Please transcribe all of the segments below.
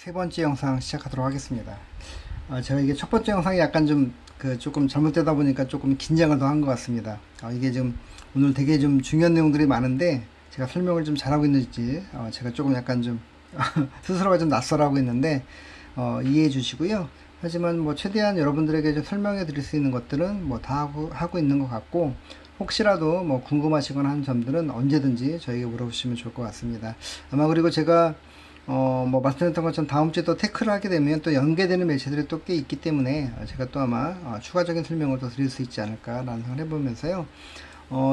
세 번째 영상 시작하도록 하겠습니다. 제가 이게 첫 번째 영상이 약간 좀 조금 잘못되다 보니까 조금 긴장을 더 한 것 같습니다. 이게 좀 오늘 되게 좀 중요한 내용들이 많은데 제가 설명을 좀 잘하고 있는지 제가 조금 약간 좀 스스로가 좀 낯설하고 있는데 이해해 주시고요. 하지만 뭐 최대한 여러분들에게 좀 설명해 드릴 수 있는 것들은 뭐 다 하고 있는 것 같고, 혹시라도 뭐 궁금하시거나 하는 점들은 언제든지 저에게 물어보시면 좋을 것 같습니다. 아마 그리고 제가 뭐 말씀드렸던 것처럼 다음 주에 또 테크를 하게 되면 또 연계되는 매체들이 또 꽤 있기 때문에 제가 또 아마 추가적인 설명을 더 드릴 수 있지 않을까라는 생각을 해보면서요.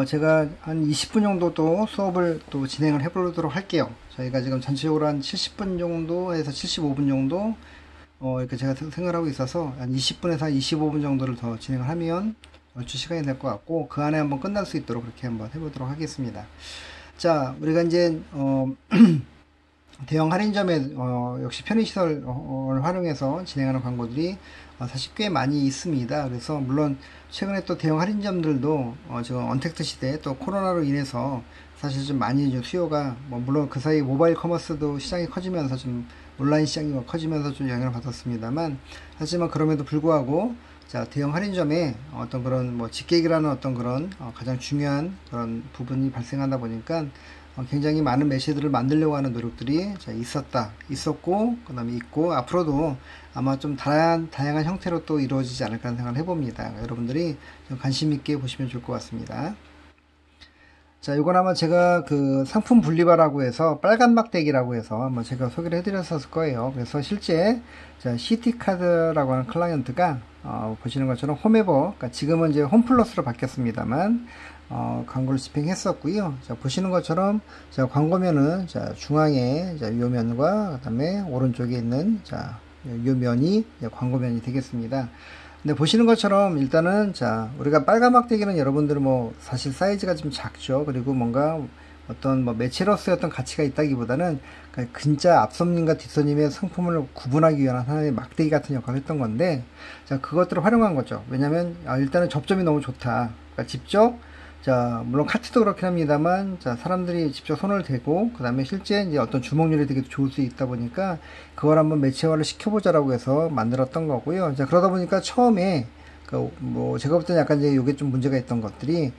제가 한 20분 정도 또 수업을 또 진행을 해보도록 할게요. 저희가 지금 전체적으로 한 70분 정도에서 75분 정도 이렇게 제가 생각을 하고 있어서 한 20분에서 25분 정도를 더 진행을 하면 얼추 시간이 될 것 같고, 그 안에 한번 끝날 수 있도록 그렇게 한번 해보도록 하겠습니다. 자, 우리가 이제 대형 할인점에 역시 편의시설을 활용해서 진행하는 광고들이 사실 꽤 많이 있습니다. 그래서 물론 최근에 또 대형 할인점들도 지금 언택트 시대 또 코로나로 인해서 사실 좀 많이 좀 수요가 물론 그 사이 모바일 커머스도 시장이 커지면서 좀 온라인 시장이 커지면서 좀 영향을 받았습니다만, 하지만 그럼에도 불구하고 자, 대형 할인점에 어떤 그런 직객이라는 어떤 그런 가장 중요한 그런 부분이 발생하다 보니까 굉장히 많은 매체들을 만들려고 하는 노력들이 있었고, 그 다음에 있고, 앞으로도 아마 좀 다양한 형태로 또 이루어지지 않을까 하는 생각을 해봅니다. 여러분들이 좀 관심 있게 보시면 좋을 것 같습니다. 자, 이건 아마 제가 그 상품 분리바라고 해서 빨간 막대기라고 해서 한번 제가 소개를 해드렸었을 거예요. 그래서 실제 자, CT카드라고 하는 클라이언트가 보시는 것처럼 홈에버, 그러니까 지금은 이제 홈플러스로 바뀌었습니다만 광고를 집행했었고요. 자, 보시는 것처럼 자, 광고면은 자, 중앙에 자, 요 면과 그다음에 오른쪽에 있는 자, 요 면이 광고면이 되겠습니다. 근데 보시는 것처럼 일단은 자, 우리가 빨간 막대기는 여러분들은 뭐 사실 사이즈가 좀 작죠. 그리고 뭔가 어떤 매체로서의 어떤 가치가 있다기보다는 진짜 앞손님과 뒷손님의 상품을 구분하기 위한 하나의 막대기 같은 역할을 했던 건데, 자, 그것들을 활용한 거죠. 왜냐면 일단은 접점이 너무 좋다. 그러니까 직접 자, 물론 카트도 그렇긴 합니다만, 자, 사람들이 직접 손을 대고, 그 다음에 실제 이제 어떤 주목률이 되게 좋을 수 있다 보니까, 그걸 한번 매체화를 시켜보자라고 해서 만들었던 거고요. 자, 그러다 보니까 처음에, 제가 볼 때는 약간 이제 요게 좀 문제가 있던 것들이,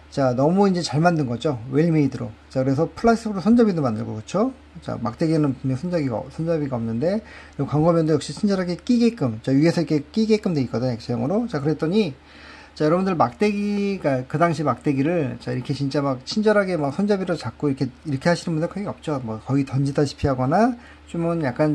자, 너무 이제 잘 만든 거죠. 웰메이드로. 자, 그래서 플라스틱으로 손잡이도 만들고, 그렇죠? 자, 막대기에는 분명 손잡이가 없는데, 요 광고면도 역시 친절하게 끼게끔, 자, 위에서 이렇게 끼게끔 돼 있거든, 액션으로. 자, 그랬더니, 자, 여러분들 막대기가, 그 당시 막대기를, 자, 이렇게 진짜 막 친절하게 막 손잡이로 잡고 이렇게 하시는 분들 거의 없죠. 거의 던지다시피 하거나, 좀은 약간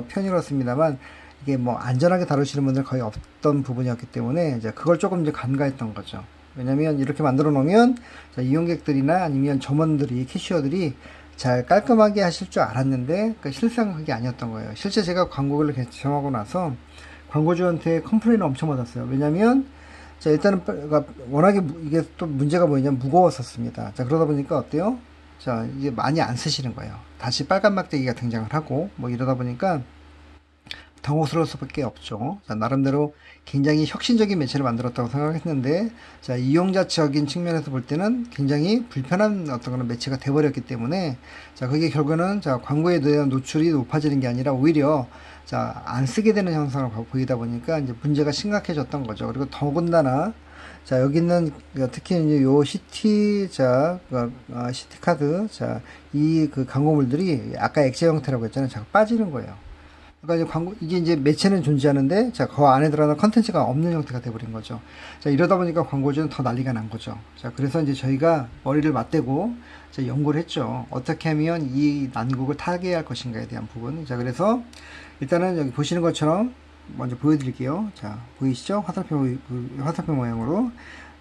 편이었습니다만, 이게 안전하게 다루시는 분들 거의 없던 부분이었기 때문에, 이제 그걸 조금 이제 간과했던 거죠. 왜냐면 이렇게 만들어 놓으면, 자, 이용객들이나 아니면 점원들이, 캐시어들이 잘 깔끔하게 하실 줄 알았는데, 실상 그게 아니었던 거예요. 실제 제가 광고를 개청하고 나서, 광고주한테 컴플레인을 엄청 받았어요. 왜냐면, 자, 일단은, 워낙에 이게 또 문제가 뭐냐면 무거웠었습니다. 자, 그러다 보니까 어때요? 자, 이게 많이 안 쓰시는 거예요. 다시 빨간 막대기가 등장을 하고, 이러다 보니까 당혹스러울 수밖에 없죠. 자, 나름대로 굉장히 혁신적인 매체를 만들었다고 생각했는데, 자, 이용자적인 측면에서 볼 때는 굉장히 불편한 어떤 그런 매체가 돼버렸기 때문에, 자, 그게 결국에는, 자, 광고에 대한 노출이 높아지는 게 아니라 오히려, 자, 안 쓰게 되는 현상을 보이다 보니까 이제 문제가 심각해졌던 거죠. 그리고 더군다나, 자, 여기 있는, 특히 이제 요 시티 카드, 자, 이 광고물들이 아까 액체 형태라고 했잖아요. 자꾸 빠지는 거예요. 그러니까 이게 이제 매체는 존재하는데, 자, 그 안에 들어가는 컨텐츠가 없는 형태가 돼버린 거죠. 자, 이러다 보니까 광고주는 더 난리가 난 거죠. 자, 그래서 이제 저희가 머리를 맞대고, 자, 연구를 했죠. 어떻게 하면 이 난국을 타개할 것인가에 대한 부분. 자, 그래서 일단은 여기 보시는 것처럼 먼저 보여드릴게요. 자, 보이시죠? 화살표 모양으로.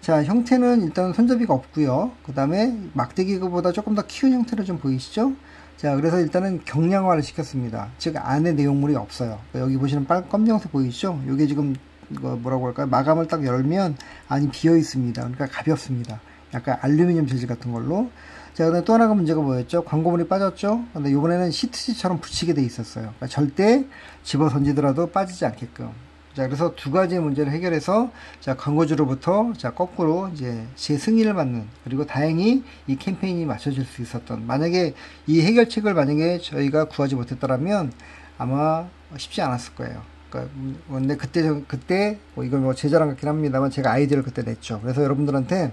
자, 형태는 일단 손잡이가 없고요. 그 다음에 막대기보다 조금 더 키운 형태로 좀 보이시죠? 자, 그래서 일단은 경량화를 시켰습니다. 즉, 안에 내용물이 없어요. 여기 보시는 검정색 보이시죠? 이게 지금, 뭐라고 할까요? 마감을 딱 열면 안이 비어 있습니다. 그러니까 가볍습니다. 약간 알루미늄 재질 같은 걸로. 자, 그다음에 또 하나가 문제가 뭐였죠? 광고물이 빠졌죠? 근데 이번에는 시트지처럼 붙이게 돼 있었어요. 그러니까 절대 집어 던지더라도 빠지지 않게끔. 자, 그래서 두 가지의 문제를 해결해서, 자, 광고주로부터, 자, 거꾸로, 이제, 제 승인을 받는, 그리고 다행히 이 캠페인이 맞춰질 수 있었던, 만약에 이 해결책을 만약에 저희가 구하지 못했더라면, 아마 쉽지 않았을 거예요. 그러니까 근데 그때 뭐 이걸 뭐 제 자랑 같긴 합니다만 제가 아이디어를 그때 냈죠. 그래서 여러분들한테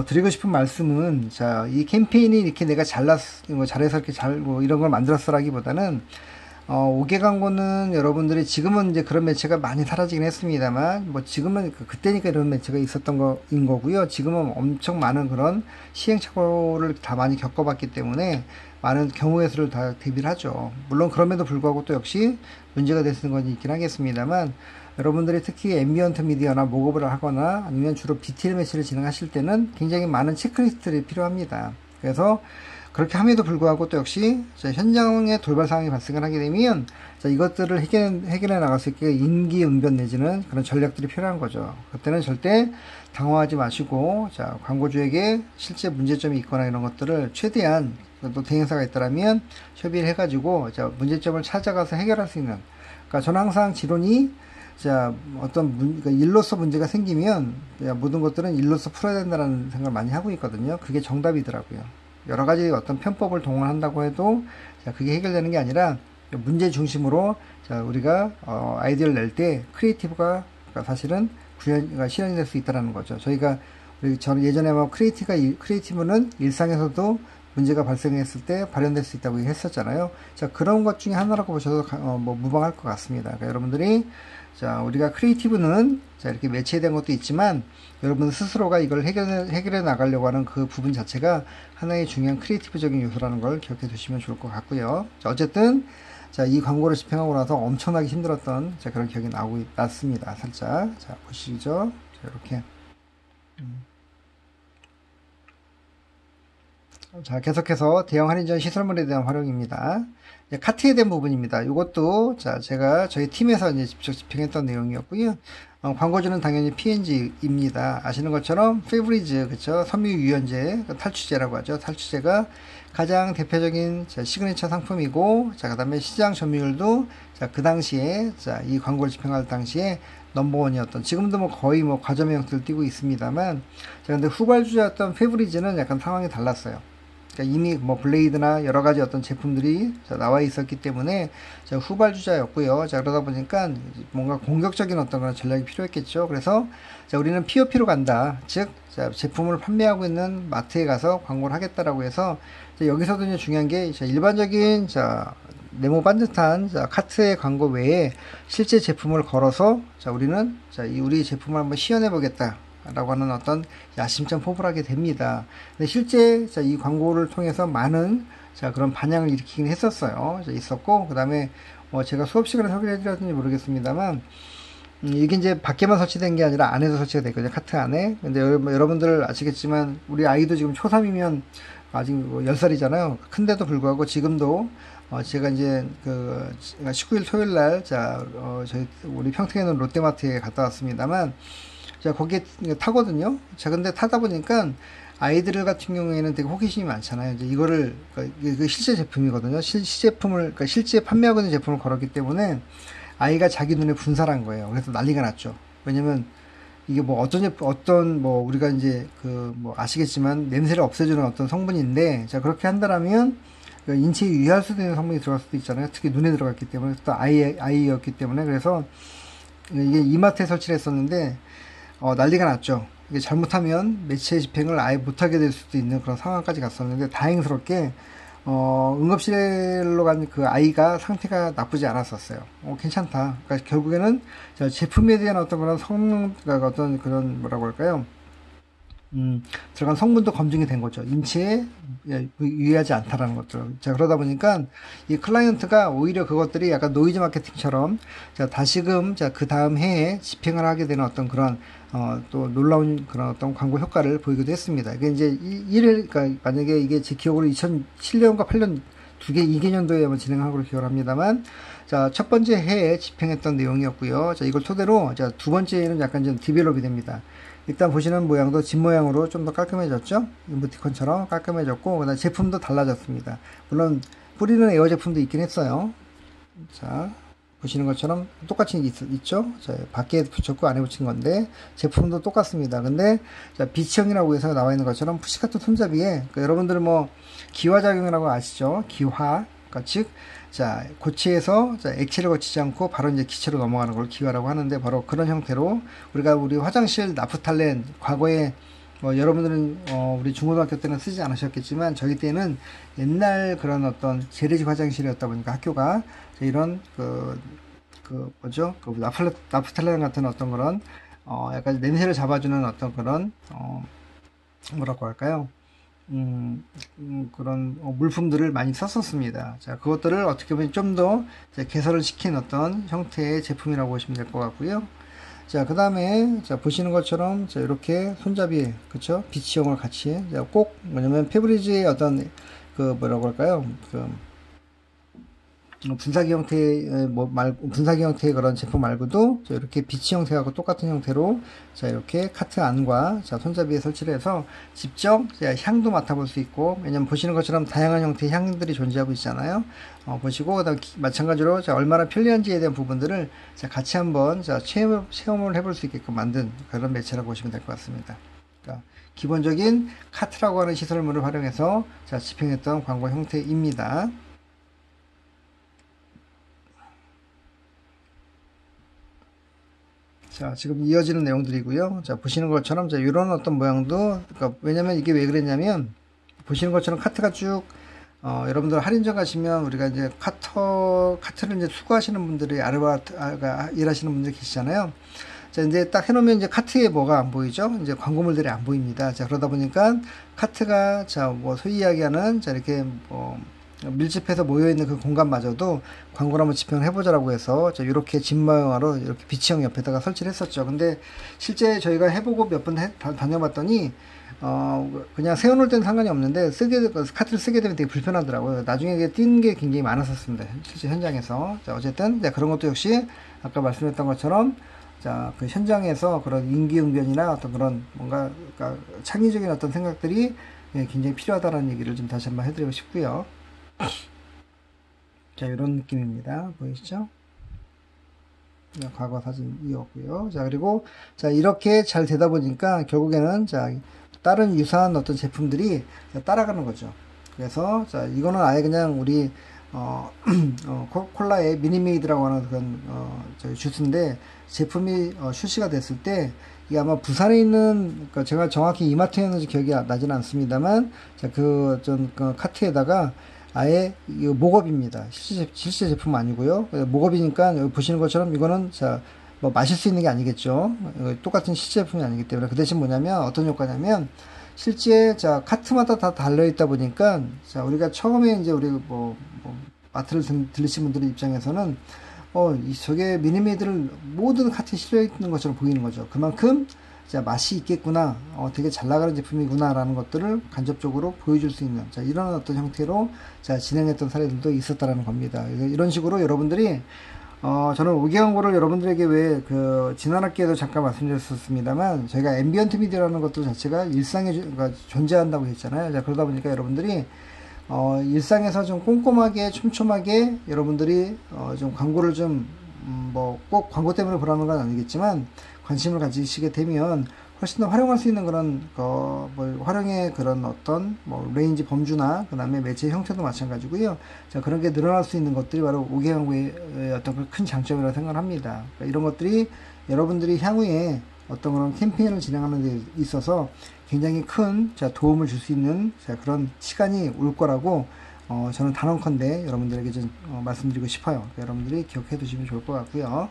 드리고 싶은 말씀은, 자, 이 캠페인이 이렇게 내가 잘해서 이렇게 뭐 이런 걸 만들었어라기보다는, 5개 광고는 여러분들이 지금은 이제 그런 매체가 많이 사라지긴 했습니다만, 뭐 지금은 그때니까 이런 매체가 있었던 거인 거고요. 지금은 엄청 많은 그런 시행착오를 다 많이 겪어봤기 때문에 많은 경우의 수를 다 대비를 하죠. 물론 그럼에도 불구하고 또 역시 문제가 될 수 있는 건 있긴 하겠습니다만, 여러분들이 특히 앰비언트 미디어나 목업을 하거나 아니면 주로 BTL 매체를 진행하실 때는 굉장히 많은 체크리스트들이 필요합니다. 그래서 그렇게 함에도 불구하고 또 역시 현장에 돌발 상황이 발생을 하게 되면 이것들을 해결해 나갈 수 있게 임기응변 내지는 그런 전략들이 필요한 거죠. 그때는 절대 당황하지 마시고, 자, 광고주에게 실제 문제점이 있거나 이런 것들을 최대한, 또 대행사가 있더라면 협의를 해가지고 자, 문제점을 찾아가서 해결할 수 있는, 그러니까 저는 항상 지론이, 자, 그러니까 일로서 문제가 생기면 모든 것들은 일로서 풀어야 된다는 생각을 많이 하고 있거든요. 그게 정답이더라고요. 여러 가지 어떤 편법을 동원한다고 해도, 자, 그게 해결되는 게 아니라 문제 중심으로, 자, 우리가 아이디어를 낼 때 크리에이티브가, 그러니까 사실은 실현이 될 수 있다는 거죠. 저는 예전에 뭐 크리에이티브는 일상에서도 문제가 발생했을 때 발현될 수 있다고 했었잖아요. 자, 그런 것 중에 하나라고 보셔도 뭐 무방할 것 같습니다. 그러니까 여러분들이, 자, 우리가 크리에이티브는, 자, 이렇게 매체된 것도 있지만 여러분 스스로가 이걸 해결해 나가려고 하는 그 부분 자체가 하나의 중요한 크리에이티브적인 요소라는 걸 기억해 두시면 좋을 것 같고요. 자, 어쨌든, 자, 이 광고를 집행하고 나서 엄청나게 힘들었던, 자, 그런 기억이 났습니다. 살짝. 자, 보시죠. 자, 이렇게. 자, 계속해서 대형 할인전 시설물에 대한 활용입니다. 카트에 대한 부분입니다. 이것도, 자, 제가 저희 팀에서 이제 직접 집행했던 내용이었고요. 광고주는 당연히 P&G입니다. 아시는 것처럼 페브리즈, 그쵸? 섬유유연제, 탈취제라고 하죠. 탈취제가 가장 대표적인, 자, 시그니처 상품이고, 자, 그 다음에 시장 점유율도, 자, 그 당시에, 자, 이 광고를 집행할 당시에 넘버원이었던, 지금도 뭐 거의 뭐 과점의 형태를 띠고 있습니다만, 자, 근데 후발주자였던 페브리즈는 약간 상황이 달랐어요. 그러니까 이미 뭐 블레이드나 여러 가지 어떤 제품들이 나와 있었기 때문에 후발주자였고요. 자, 그러다 보니까 뭔가 공격적인 어떤 그런 전략이 필요했겠죠. 그래서 자, 우리는 POP로 간다. 즉, 자, 제품을 판매하고 있는 마트에 가서 광고를 하겠다라고 해서, 자, 여기서도 이제 중요한 게, 자, 일반적인, 자, 네모 반듯한, 자, 카트의 광고 외에 실제 제품을 걸어서, 자, 우리는, 자, 우리 제품을 한번 시연해 보겠다 라고 하는 어떤 야심찬 포부를 하게 됩니다. 근데 실제, 자, 이 광고를 통해서 많은, 자, 그런 반향을 일으키긴 했었어요. 자, 있었고, 그 다음에 제가 수업 시간에 소개를 해드렸는지 모르겠습니다만, 이게 이제 밖에만 설치된 게 아니라 안에도 설치가 됐거든요. 카트 안에. 근데 여러분들 아시겠지만 우리 아이도 지금 초3이면 아직 10살이잖아요. 큰데도 불구하고 지금도 제가 이제 19일 토요일 날, 자, 우리 평택에 있는 롯데마트에 갔다 왔습니다만, 자, 거기에 타거든요. 자, 근데 타다 보니까 아이들 같은 경우에는 되게 호기심이 많잖아요. 이제 이거를, 이거 실제 제품이거든요. 그러니까 실제 판매하고 있는 제품을 걸었기 때문에 아이가 자기 눈에 분살한 거예요. 그래서 난리가 났죠. 왜냐면 이게 뭐 어떤 뭐 우리가 이제 뭐 아시겠지만 냄새를 없애주는 어떤 성분인데, 자, 그렇게 한다라면 인체에 유해할 수도 있는 성분이 들어갈 수도 있잖아요. 특히 눈에 들어갔기 때문에, 또 아이였기 때문에. 그래서 이게 이마트에 설치를 했었는데 난리가 났죠. 이게 잘못하면 매체 집행을 아예 못하게 될 수도 있는 그런 상황까지 갔었는데, 다행스럽게 응급실로 간 그 아이가 상태가 나쁘지 않았었어요. 괜찮다. 그러니까 결국에는 제품에 대한 어떤 그런 성능, 그러니까 어떤 그런 뭐라고 할까요? 들어간 성분도 검증이 된 거죠. 인체에 유해하지 않다라는 것들. 자, 그러다 보니까 이 클라이언트가 오히려 그것들이 약간 노이즈 마케팅처럼, 자, 다시금, 자, 그 다음 해에 집행을 하게 되는 어떤 그런, 또 놀라운 그런 어떤 광고 효과를 보이기도 했습니다. 이게 이제 그러니까 만약에 이게 제 기억으로 2007년과 8년 이 개년도에 한번 진행한 걸로 기억을 합니다만, 자, 첫 번째 해에 집행했던 내용이었고요. 자, 이걸 토대로, 자, 두 번째는 약간 좀 디벨롭이 됩니다. 일단 보시는 모양도 집 모양으로 좀 더 깔끔해졌죠. 이모티콘처럼 깔끔해졌고, 그다음 제품도 달라졌습니다. 물론 뿌리는 에어 제품도 있긴 했어요. 자, 보시는 것처럼 똑같이 있죠. 자, 밖에 붙였고 안에 붙인 건데 제품도 똑같습니다. 근데 자, 비치형이라고 해서 나와 있는 것처럼 푸시카트 손잡이에, 그러니까 여러분들은 뭐 기화작용이라고 아시죠? 기화, 그러니까 즉 자, 고체에서 자, 액체를 거치지 않고 바로 이제 기체로 넘어가는 걸 기화라고 하는데 바로 그런 형태로 우리 화장실 나프탈렌 과거에 여러분들은 우리 중고등학교 때는 쓰지 않으셨겠지만 저희 때는 옛날 그런 어떤 재래식 화장실이었다 보니까 학교가 이런 뭐죠? 나프탈렌 같은 어떤 그런 약간 냄새를 잡아주는 어떤 그런 뭐라고 할까요? 그런 물품들을 많이 썼었습니다. 자, 그것들을 어떻게 보면 좀 더 개선을 시킨 어떤 형태의 제품이라고 보시면 될 것 같고요. 자, 그 다음에, 자, 보시는 것처럼, 자, 이렇게 손잡이, 그쵸? 비치형을 같이, 자, 꼭, 뭐냐면, 페브리즈의 어떤, 뭐라고 할까요? 분사기 형태의 분사기 형태의 그런 제품 말고도 이렇게 비치 형태하고 똑같은 형태로 자 이렇게 카트 안과 자 손잡이에 설치를 해서 직접 향도 맡아볼 수 있고 왜냐면 보시는 것처럼 다양한 형태의 향들이 존재하고 있잖아요. 보시고 그다음 마찬가지로 자 얼마나 편리한지에 대한 부분들을 자 같이 한번 자 체험을 해볼 수 있게끔 만든 그런 매체라고 보시면 될 것 같습니다. 그러니까 기본적인 카트라고 하는 시설물을 활용해서 자 집행했던 광고 형태입니다. 자, 지금 이어지는 내용들이고요. 자, 보시는 것처럼, 자, 이런 어떤 모양도, 그러니까, 왜냐면 이게 왜 그랬냐면, 보시는 것처럼 카트가 쭉, 여러분들 할인점 가시면, 우리가 이제 카트를 이제 수거하시는 분들이 일하시는 분들 계시잖아요. 자, 이제 딱 해놓으면 이제 카트에 뭐가 안 보이죠? 이제 광고물들이 안 보입니다. 자, 그러다 보니까 카트가, 자, 뭐, 소위 이야기하는, 자, 이렇게 밀집해서 모여있는 그 공간마저도 광고를 한번 집행을 해보자라고 해서 이렇게 집 모양으로 이렇게 비치형 옆에다가 설치를 했었죠. 근데 실제 저희가 해보고 몇 번 다녀봤더니 그냥 세워놓을 때는 상관이 없는데 카트를 쓰게 되면 되게 불편하더라고요. 나중에 이게 뛴 게 굉장히 많았었습니다. 실제 현장에서. 자, 어쨌든 그런 것도 역시 아까 말씀했던 것처럼 자, 그 현장에서 그런 임기응변이나 어떤 그런 뭔가 그러니까 창의적인 어떤 생각들이 굉장히 필요하다는 얘기를 좀 다시 한번 해드리고 싶고요. 자, 이런 느낌입니다. 보이시죠? 과거 사진이었고요. 자, 그리고 자, 이렇게 잘 되다 보니까 결국에는 자, 다른 유사한 어떤 제품들이 따라가는 거죠. 그래서 자, 이거는 아예 그냥 우리 콜라의 미니메이드라고 하는 그런 저희 주스인데 제품이 출시가 됐을 때 이게 아마 부산에 있는 그러니까 제가 정확히 이마트였는지 기억이 나지는 않습니다만 자, 그 카트에다가 아예 이거 목업입니다. 실제 제품 아니고요. 목업이니까 여기 보시는 것처럼 이거는 자, 뭐 마실 수 있는 게 아니겠죠. 똑같은 실제 제품이 아니기 때문에 그 대신 뭐냐면 어떤 효과냐면 실제 자 카트마다 다 달려 있다 보니까 자 우리가 처음에 이제 우리 마트를 들리신 분들의 입장에서는 저게 미니메이드를 모든 카트에 실려 있는 것처럼 보이는 거죠. 그만큼 자, 맛이 있겠구나, 되게 잘 나가는 제품이구나, 라는 것들을 간접적으로 보여줄 수 있는, 자, 이런 어떤 형태로, 자, 진행했던 사례들도 있었다라는 겁니다. 이런 식으로 여러분들이, 저는 5개 광고를 여러분들에게 지난 학기에도 잠깐 말씀드렸었습니다만, 저희가 앰비언트 미디어라는 것도 자체가 일상에 존재한다고 했잖아요. 자, 그러다 보니까 여러분들이, 일상에서 좀 꼼꼼하게, 촘촘하게, 여러분들이, 좀 광고를 꼭 광고 때문에 보라는 건 아니겠지만, 관심을 가지시게 되면 훨씬 더 활용할 수 있는 그런 활용의 그런 어떤 레인지 범주나 그 다음에 매체 형태도 마찬가지고요. 자, 그런 게 늘어날 수 있는 것들이 바로 5개 광고의 어떤 큰 장점이라고 생각을 합니다. 그러니까 이런 것들이 여러분들이 향후에 어떤 그런 캠페인을 진행하는 데 있어서 굉장히 큰 도움을 줄 수 있는 그런 시간이 올 거라고 저는 단언컨대 여러분들에게 좀 말씀드리고 싶어요. 그러니까 여러분들이 기억해 두시면 좋을 것 같고요.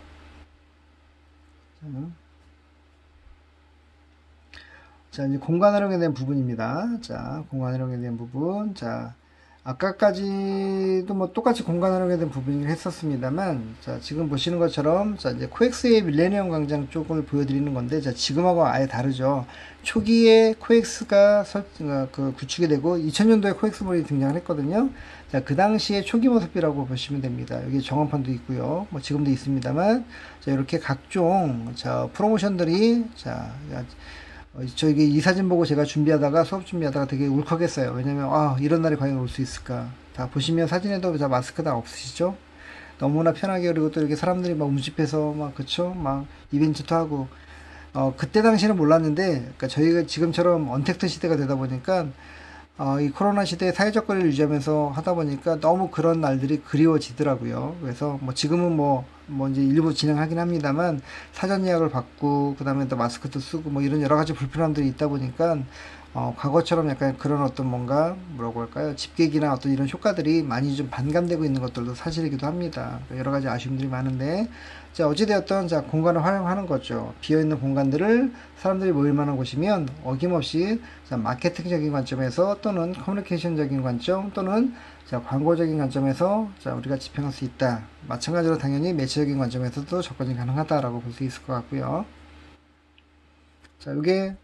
자, 이제 공간 활용에 대한 부분입니다. 자, 공간 활용에 대한 부분. 자, 아까까지도 뭐 똑같이 공간 활용에 대한 부분을 했었습니다만, 자, 지금 보시는 것처럼, 자, 이제 코엑스의 밀레니엄 광장 쪽을 보여드리는 건데, 자, 지금하고 아예 다르죠. 초기에 코엑스가 구축이 되고, 2000년도에 코엑스몰이 등장을 했거든요. 자, 그 당시에 초기 모습이라고 보시면 됩니다. 여기 정원판도 있고요. 뭐 지금도 있습니다만, 자, 이렇게 각종, 자, 프로모션들이, 자, 저기 이 사진 보고 제가 수업 준비하다가 되게 울컥했어요. 왜냐면 이런 날이 과연 올 수 있을까. 다 보시면 사진에도 다 마스크 다 없으시죠? 너무나 편하게, 그리고 또 이렇게 사람들이 막 움집해서 그쵸? 막 이벤트도 하고 그때 당시에는 몰랐는데, 그러니까 저희가 지금처럼 언택트 시대가 되다 보니까 이 코로나 시대에 사회적 거리를 유지하면서 하다 보니까 너무 그런 날들이 그리워지더라고요. 그래서 뭐 지금은 뭐 이제 일부 진행하긴 합니다만 사전 예약을 받고 그다음에 또 마스크도 쓰고 뭐 이런 여러 가지 불편함들이 있다 보니까 과거처럼 약간 그런 어떤 뭔가 뭐라고 할까요? 집객이나 어떤 이런 효과들이 많이 좀 반감되고 있는 것들도 사실이기도 합니다. 여러 가지 아쉬움들이 많은데, 자, 어찌되었던, 자, 공간을 활용하는 거죠. 비어있는 공간들을 사람들이 모일 만한 곳이면 어김없이, 자, 마케팅적인 관점에서 또는 커뮤니케이션적인 관점 또는 자, 광고적인 관점에서 자, 우리가 집행할 수 있다. 마찬가지로 당연히 매체적인 관점에서도 접근이 가능하다라고 볼 수 있을 것 같고요. 자, 요게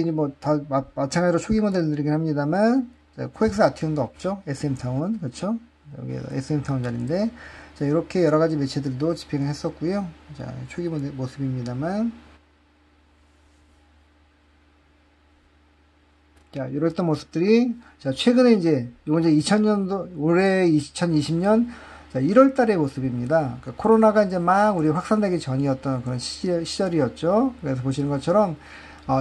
이제 뭐 다 마찬가지로 초기 모델들이긴 합니다만, 자, 코엑스 아티움도 없죠. SM타운, 그렇죠? 여기 SM타운 자리인데, 자, 이렇게 여러 가지 매체들도 집행을 했었고요. 자, 초기 모델 모습입니다만, 자, 이랬던 모습들이, 자, 최근에 이제, 요건 이제 2000년도, 올해 2020년, 자, 1월 달의 모습입니다. 그러니까 코로나가 이제 막 우리 확산되기 전이었던 그런 시절이었죠. 그래서 보시는 것처럼,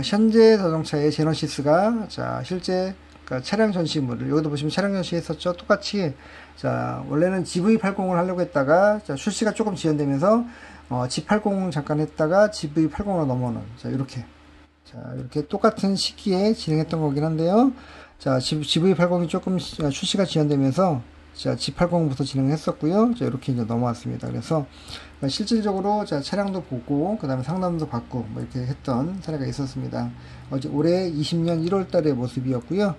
현재 자동차의 제너시스가, 자, 실제, 그러니까 차량 전시물을, 여기도 보시면 차량 전시 했었죠. 똑같이, 자, 원래는 GV80을 하려고 했다가, 자, 출시가 조금 지연되면서, G80 잠깐 했다가 GV80으로 넘어오는, 자, 이렇게. 자, 이렇게 똑같은 시기에 진행했던 거긴 한데요. 자, GV80이 조금 출시가 지연되면서, 자, G80부터 진행했었고요. 자, 이렇게 이제 넘어왔습니다. 그래서, 실질적으로, 자, 차량도 보고, 그 다음에 상담도 받고, 뭐 이렇게 했던 사례가 있었습니다. 올해 20년 1월 달의 모습이었고요.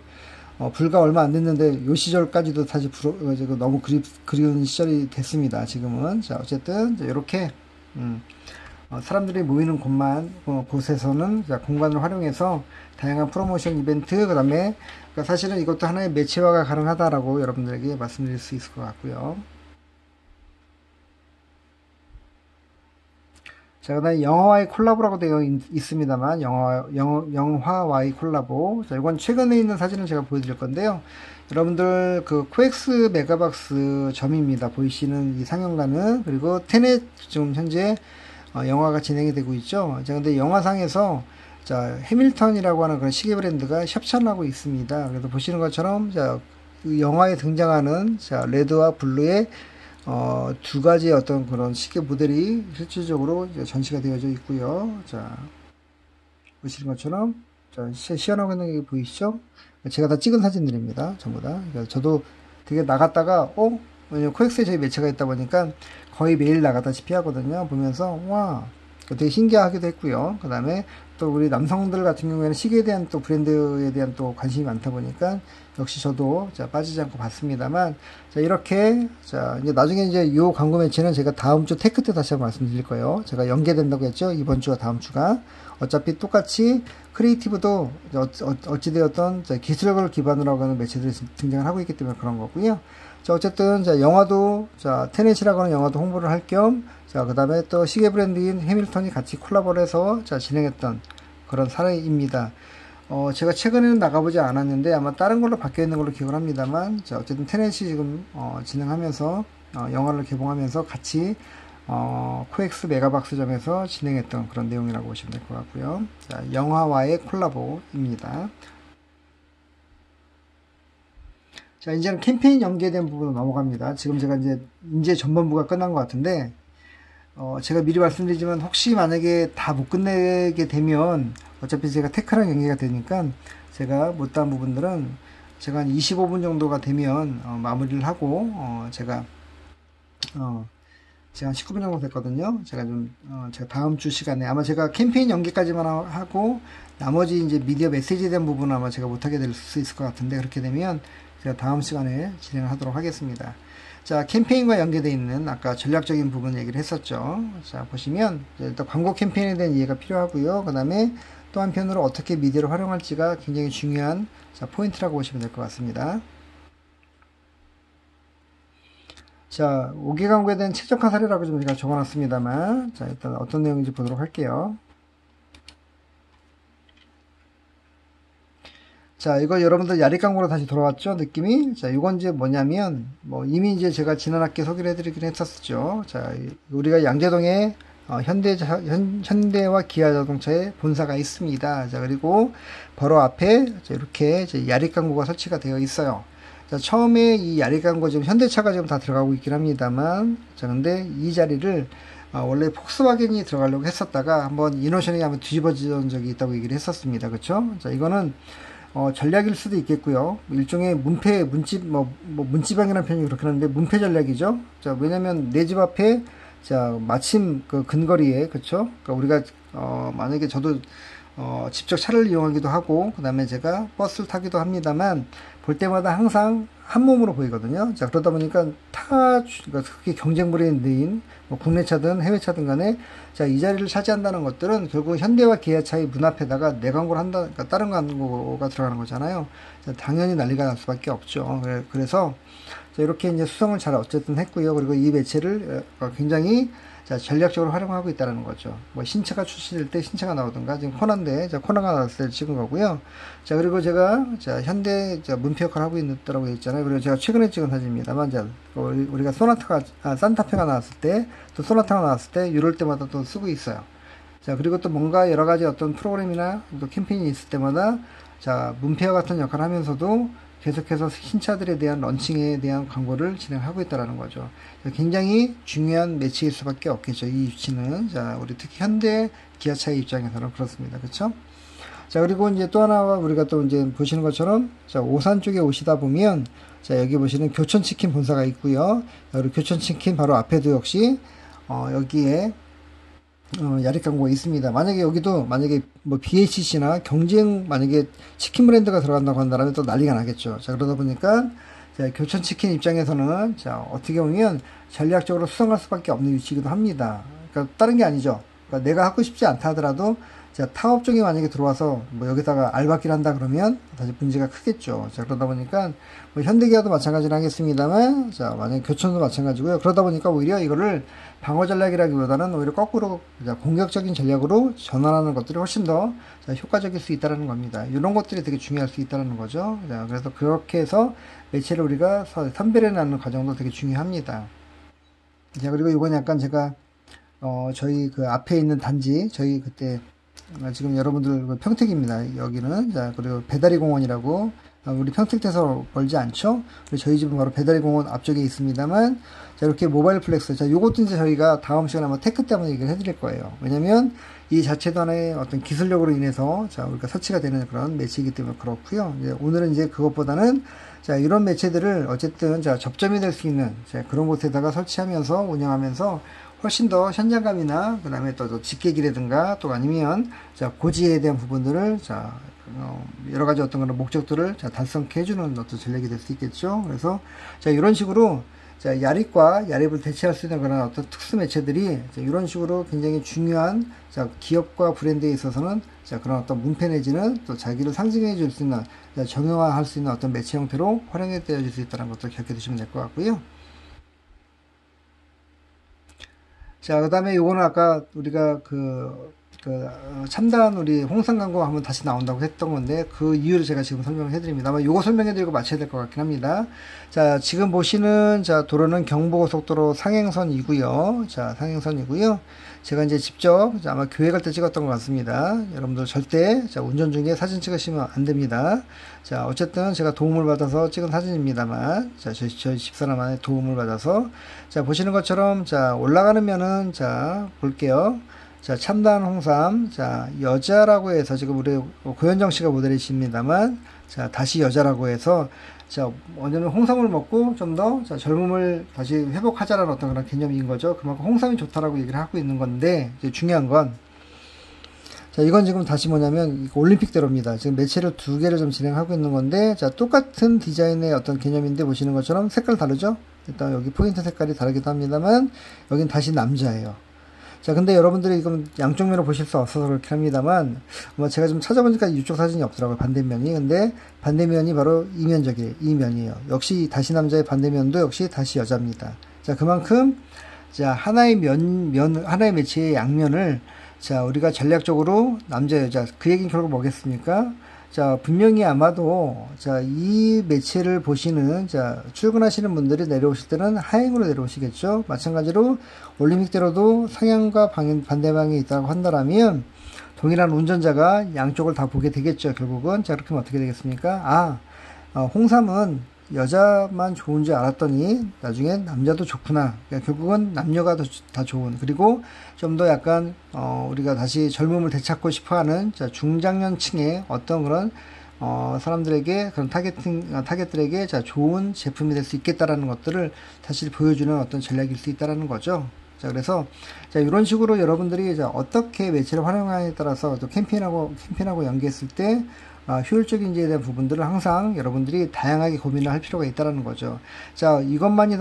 불과 얼마 안 됐는데, 요 시절까지도 다시 너무 그리운 시절이 됐습니다. 지금은. 자, 어쨌든, 자, 이렇게, 사람들이 모이는 곳에서는 공간을 활용해서 다양한 프로모션 이벤트, 그 다음에 사실은 이것도 하나의 매체화가 가능하다라고 여러분들에게 말씀드릴 수 있을 것 같고요. 자, 그 다음에 영화와의 콜라보라고 되어 있습니다만, 영화와의 콜라보. 자, 이건 최근에 있는 사진을 제가 보여드릴 건데요. 여러분들, 코엑스 메가박스 점입니다. 보이시는 이 상영관은. 그리고 테넷 지금 현재 영화가 진행이 되고 있죠. 자, 근데 영화상에서 자, 해밀턴이라고 하는 그런 시계 브랜드가 협찬하고 있습니다. 그래서 보시는 것처럼 자, 그 영화에 등장하는 자, 레드와 블루의 두 가지의 어떤 그런 시계 모델이 실질적으로 전시가 되어져 있고요. 자, 보시는 것처럼 자, 시연하고 있는 게 보이시죠? 제가 다 찍은 사진들입니다. 전부 다. 그러니까 저도 되게 나갔다가 왜냐면 코엑스에 저희 매체가 있다 보니까 거의 매일 나가다시피 하거든요. 보면서 와 되게 신기하기도 했고요. 그 다음에 또 우리 남성들 같은 경우에는 시계에 대한 또 브랜드에 대한 또 관심이 많다 보니까 역시 저도 자, 빠지지 않고 봤습니다만 자, 이렇게 자, 이제 나중에 이제 요 광고 매체는 제가 다음 주 테크 때 다시 한번 말씀드릴 거예요. 제가 연계된다고 했죠. 이번 주와 다음 주가 어차피 똑같이 크리에이티브도 어찌되었던 기술력을 기반으로 하는 매체들이 등장을 하고 있기 때문에 그런 거고요. 자, 어쨌든, 자, 영화도, 자, 테넷이라고 하는 영화도 홍보를 할 겸, 자, 그 다음에 또 시계 브랜드인 해밀턴이 같이 콜라보를 해서, 자, 진행했던 그런 사례입니다. 제가 최근에는 나가보지 않았는데, 아마 다른 걸로 바뀌어 있는 걸로 기억을 합니다만, 자, 어쨌든 테넷이 지금, 진행하면서, 영화를 개봉하면서 같이, 코엑스 메가박스점에서 진행했던 그런 내용이라고 보시면 될 것 같고요. 자, 영화와의 콜라보입니다. 자, 이제는 캠페인 연계된 부분으로 넘어갑니다. 지금 제가 이제 전반부가 끝난 것 같은데, 제가 미리 말씀드리지만, 혹시 만약에 다 못 끝내게 되면, 어차피 제가 테크랑 연계가 되니까, 제가 못다한 부분들은, 제가 한 25분 정도가 되면, 마무리를 하고, 제가 한 19분 정도 됐거든요. 제가 다음 주 시간에, 아마 제가 캠페인 연계까지만 하고, 나머지 이제 미디어 메시지에 대한 부분은 아마 제가 못하게 될 수 있을 것 같은데, 그렇게 되면, 제가 다음 시간에 진행을 하도록 하겠습니다. 자, 캠페인과 연계되어 있는 아까 전략적인 부분 얘기를 했었죠. 자, 보시면 일단 광고 캠페인에 대한 이해가 필요하고요. 그 다음에 또 한편으로 어떻게 미디어를 활용할지가 굉장히 중요한 자, 포인트라고 보시면 될 것 같습니다. 자, 5개 광고에 대한 최적화 사례라고 좀 제가 적어놨습니다만, 자, 일단 어떤 내용인지 보도록 할게요. 자, 이거 여러분들 야리 광고로 다시 돌아왔죠? 느낌이? 자, 이건 이제 뭐냐면, 이미 이제 제가 지난 학기에 소개를 해드리긴 했었죠. 자, 우리가 양재동에, 현대와 기아 자동차의 본사가 있습니다. 자, 그리고 바로 앞에 이렇게 이제 야리 광고가 설치가 되어 있어요. 자, 처음에 이 야리 광고 지금 현대차가 지금 다 들어가고 있긴 합니다만, 자, 근데 이 자리를 원래 폭스바겐이 들어가려고 했었다가 한번 이노션이 한번 뒤집어진 적이 있다고 얘기를 했었습니다. 그쵸? 자, 이거는 전략일 수도 있겠고요. 일종의 문지방이라는 표현이 그렇긴 한데, 문패 전략이죠. 자, 왜냐면 내 집 앞에, 자, 마침 그 근거리에, 그쵸? 그러니까 우리가, 만약에 저도, 직접 차를 이용하기도 하고, 그 다음에 제가 버스를 타기도 합니다만, 볼 때마다 항상 한 몸으로 보이거든요. 자, 그러다 보니까 그러니까 특히 경쟁 브랜드인 뭐 국내차든 해외차든 간에 자, 이 자리를 차지한다는 것들은 결국 현대와 기아차의 문 앞에다가 내 광고를 한다, 그러니까 다른 광고가 들어가는 거잖아요. 자, 당연히 난리가 날 수밖에 없죠. 그래서 자, 이렇게 이제 수성을 잘 어쨌든 했고요. 그리고 이 매체를 굉장히 자, 전략적으로 활용하고 있다는 거죠. 뭐 신차가 출시될 때 신차가 나오든가 지금 코나인데 자, 코나가 나왔을 때 찍은 거고요. 자, 그리고 제가 자, 현대 자, 문표 역할을 하고 있다고 했잖아요. 그리고 제가 최근에 찍은 사진입니다만 자, 우리가 산타페가 나왔을 때 또 소나타가 나왔을 때 이럴 때마다 또 쓰고 있어요. 자, 그리고 또 뭔가 여러 가지 어떤 프로그램이나 또 캠페인이 있을 때마다 자, 문패와 같은 역할을 하면서도 계속해서 신차들에 대한 런칭에 대한 광고를 진행하고 있다는 거죠. 굉장히 중요한 매체일 수밖에 없겠죠. 이 위치는. 자, 우리 특히 현대 기아차의 입장에서는 그렇습니다. 그렇죠? 자, 그리고 이제 또 하나가 우리가 또 이제 보시는 것처럼 자, 오산 쪽에 오시다 보면 자, 여기 보시는 교촌치킨 본사가 있고요. 여기 교촌치킨 바로 앞에도 역시 여기에 야리 광고가 있습니다. 만약에 여기도 만약에 뭐 BHC나 경쟁 만약에 치킨 브랜드가 들어간다고 한다면 또 난리가 나겠죠. 자, 그러다 보니까 자, 교촌치킨 입장에서는 자, 어떻게 보면 전략적으로 수성할 수밖에 없는 위치이기도 합니다. 그러니까 다른 게 아니죠. 그러니까 내가 하고 싶지 않다 하더라도 자, 타업종이 만약에 들어와서 뭐 여기다가 알바끼를 한다 그러면 다시 문제가 크겠죠. 자, 그러다 보니까 뭐 현대기아도 마찬가지로 하겠습니다만 자, 만약에 교촌도 마찬가지고요. 그러다 보니까 오히려 이거를 방어 전략이라기보다는 오히려 거꾸로 자, 공격적인 전략으로 전환하는 것들이 훨씬 더 자, 효과적일 수 있다는 겁니다. 이런 것들이 되게 중요할 수 있다는 거죠. 자, 그래서 그렇게 해서 매체를 우리가 선별해 나가는 과정도 되게 중요합니다. 자, 그리고 이건 약간 제가 저희 그 앞에 있는 단지 저희 그때 지금 여러분들 평택입니다. 여기는 자, 그리고 배다리 공원이라고 우리 평택에서 멀지 않죠? 저희 집은 바로 배다리 공원 앞쪽에 있습니다만 자, 이렇게 모바일 플렉스 자, 요것도 이제 저희가 다음 시간에 한번 테크 때 한번 얘기를 해드릴 거예요. 왜냐면 이 자체도 하나의 어떤 기술력으로 인해서 자, 우리가 설치가 되는 그런 매체이기 때문에 그렇고요. 이제 오늘은 이제 그것보다는 자, 이런 매체들을 어쨌든 자, 접점이 될 수 있는 자, 그런 곳에다가 설치하면서 운영하면서 훨씬 더 현장감이나 그 다음에 또 직계기라든가 또 아니면 자, 고지에 대한 부분들을 자, 여러 가지 어떤 그런 목적들을 자, 달성케 해주는 어떤 전략이 될 수 있겠죠. 그래서 자, 이런 식으로 자, 야립과 야립을 대체할 수 있는 그런 어떤 특수 매체들이 자, 이런 식으로 굉장히 중요한 자, 기업과 브랜드에 있어서는 자, 그런 어떤 문패 내지는 또 자기를 상징해 줄 수 있는 자, 정형화할 수 있는 어떤 매체 형태로 활용해 되어질 수 있다는 것도 기억해 두시면 될 것 같고요. 자, 그 다음에 요거는 아까 우리가 첨단 우리 홍삼 광고가 한번 다시 나온다고 했던 건데 그 이유를 제가 지금 설명을 해드립니다. 아마 요거 설명해드리고 마쳐야 될 것 같긴 합니다. 자, 지금 보시는 자, 도로는 경부고속도로 상행선이고요. 자, 상행선이고요. 제가 이제 직접 아마 교회 갈 때 찍었던 것 같습니다. 여러분들 절대 자, 운전 중에 사진 찍으시면 안 됩니다. 자, 어쨌든 제가 도움을 받아서 찍은 사진입니다만 자, 저희 집사람의 도움을 받아서 자, 보시는 것처럼 자, 올라가는 면은 자, 볼게요. 자, 참다한 홍삼. 자, 여자라고 해서 지금 우리 고현정 씨가 모델이십니다만 자, 다시 여자라고 해서 자, 왜냐면 홍삼을 먹고 좀 더 젊음을 다시 회복하자라는 어떤 그런 개념인 거죠. 그만큼 홍삼이 좋다라고 얘기를 하고 있는 건데 이제 중요한 건 자, 이건 지금 다시 뭐냐면 올림픽대로입니다. 지금 매체를 두 개를 좀 진행하고 있는 건데 자, 똑같은 디자인의 어떤 개념인데 보시는 것처럼 색깔 다르죠? 일단 여기 포인트 색깔이 다르기도 합니다만 여긴 다시 남자예요. 자, 근데 여러분들이 이건 양쪽 면을 보실 수 없어서 그렇게 합니다만, 뭐 제가 좀 찾아보니까 이쪽 사진이 없더라고요, 반대면이. 근데 반대면이 바로 이 면이에요. 역시 다시 남자의 반대면도 역시 다시 여자입니다. 자, 그만큼, 자, 하나의 하나의 매체의 양면을, 자, 우리가 전략적으로 남자, 여자, 그 얘기는 결국 뭐겠습니까? 자, 분명히 아마도, 자, 이 매체를 보시는, 자, 출근하시는 분들이 내려오실 때는 하행으로 내려오시겠죠? 마찬가지로 올림픽대로도 상향과 반대 방향이 있다고 한다면, 동일한 운전자가 양쪽을 다 보게 되겠죠, 결국은. 자, 그렇게 하면 어떻게 되겠습니까? 홍삼은 여자만 좋은 줄 알았더니 나중엔 남자도 좋구나. 그러니까 결국은 남녀가 다 좋은. 그리고 좀 더 약간 우리가 다시 젊음을 되찾고 싶어하는 중장년층의 어떤 그런 사람들에게 그런 타겟들에게 좋은 제품이 될 수 있겠다라는 것들을 다시 보여주는 어떤 전략일 수 있다라는 거죠. 자, 그래서, 자, 이런 식으로 여러분들이 어떻게 매체를 활용하느냐에 따라서 또 캠페인하고 연계했을 때, 효율적인지에 대한 부분들을 항상 여러분들이 다양하게 고민을 할 필요가 있다는 거죠. 자, 이것만이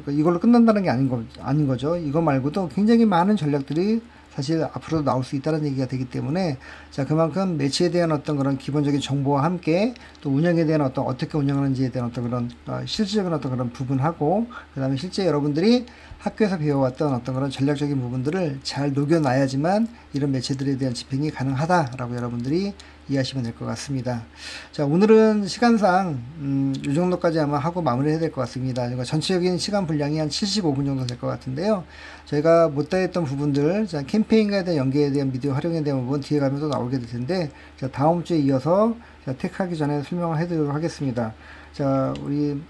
이걸로 끝난다는 게 아닌 거죠. 이거 말고도 굉장히 많은 전략들이 사실 앞으로도 나올 수 있다는 얘기가 되기 때문에, 자, 그만큼 매체에 대한 어떤 그런 기본적인 정보와 함께 또 운영에 대한 어떻게 운영하는지에 대한 어떤 그런 실질적인 어떤 그런 부분하고, 그 다음에 실제 여러분들이 학교에서 배워왔던 어떤 그런 전략적인 부분들을 잘 녹여놔야지만 이런 매체들에 대한 집행이 가능하다라고 여러분들이 이해하시면 될 것 같습니다. 자, 오늘은 시간상 이 정도까지 아마 하고 마무리해야 될 것 같습니다. 그러니까 전체적인 시간 분량이 한 75분 정도 될 것 같은데요. 저희가 못다 했던 부분들, 자, 캠페인과에 대한 연계에 대한 미디어 활용에 대한 부분 뒤에 가면 또 나오게 될 텐데, 자, 다음 주에 이어서 택하기 전에 설명을 해드리도록 하겠습니다. 자, 우리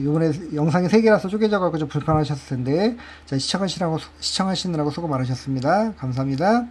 이번에 영상이 3개라서 쪼개져가지고 좀 불편하셨을 텐데, 자, 시청하시느라고 수고 많으셨습니다. 감사합니다.